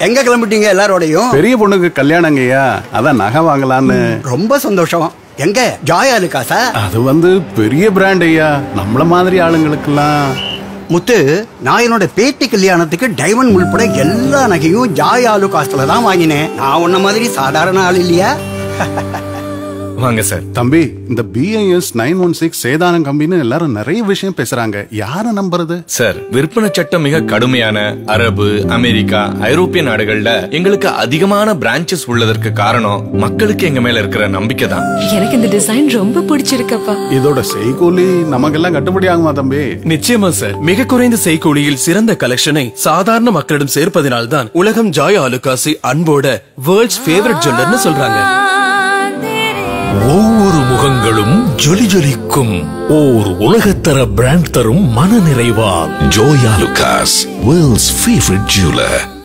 எங்க கிளம்பிட்டீங்க எல்லாரோடையும்? பெரிய பொண்ணுக்கு கல்யாணங்கய்யா, அதான் நகை வாங்கலான்னு. ரொம்ப சந்தோஷம். எங்க ஜாய் ஆலுகாஸா? அது பெரிய பிராண்ட் ஐயா, நம்மள மாதிரி ஆளுங்களுக்கெல்லாம். முத்து, நான் என்னோட பேட்டி கல்யாணத்துக்கு டைமண்ட் உள்பட எல்லா நகையும் ஜாய் ஆலுகாஸ்ல தான் வாங்கினேன். நான் உன்ன மாதிரி சாதாரண ஆள் இல்லையா? வாங்க சார். தம்பி, இந்த BIS 916 சேதானம் கம்பின்னு எல்லாரும் நிறைய விஷயம் பேசுறாங்க. யார நம்புறது? சார், விற்பனை சட்டம் மிக கடுமையான அரபு, அமெரிக்கா, ஐரோப்பிய நாடுகள்ல எங்களுக்கு அதிகமான பிரான்ச்சஸ் உள்ளதற்கு காரணம் மக்களுக்கு எங்க மேல இருக்கிற நம்பிக்கை தான். எனக்கு இந்த டிசைன் ரொம்ப பிடிச்சிருக்கப்பா. இதோட செய்கூலி நமக்கெல்லாம் கட்டுப்படி ஆகுமா தம்பி? நிச்சயமா சார். மிக குறைந்த செய்கூலியில் சிறந்த கலெக்ஷனை சாதாரண மக்களிடம் சேர்ப்பதினால்தான் உலகம் ஜாய் ஆலுகாஸை அன்போட வேர்ல்ட்ஸ் ஃபேவரட் ஜுவல்லர்னு சொல்றாங்க. ஒவ்வொரு முகங்களும் ஜொலி ஜொலிக்கும் ஓர் உலகத்தர பிராண்ட் தரும் மன நிறைவால் Joy Alukkas, world's favourite jeweller.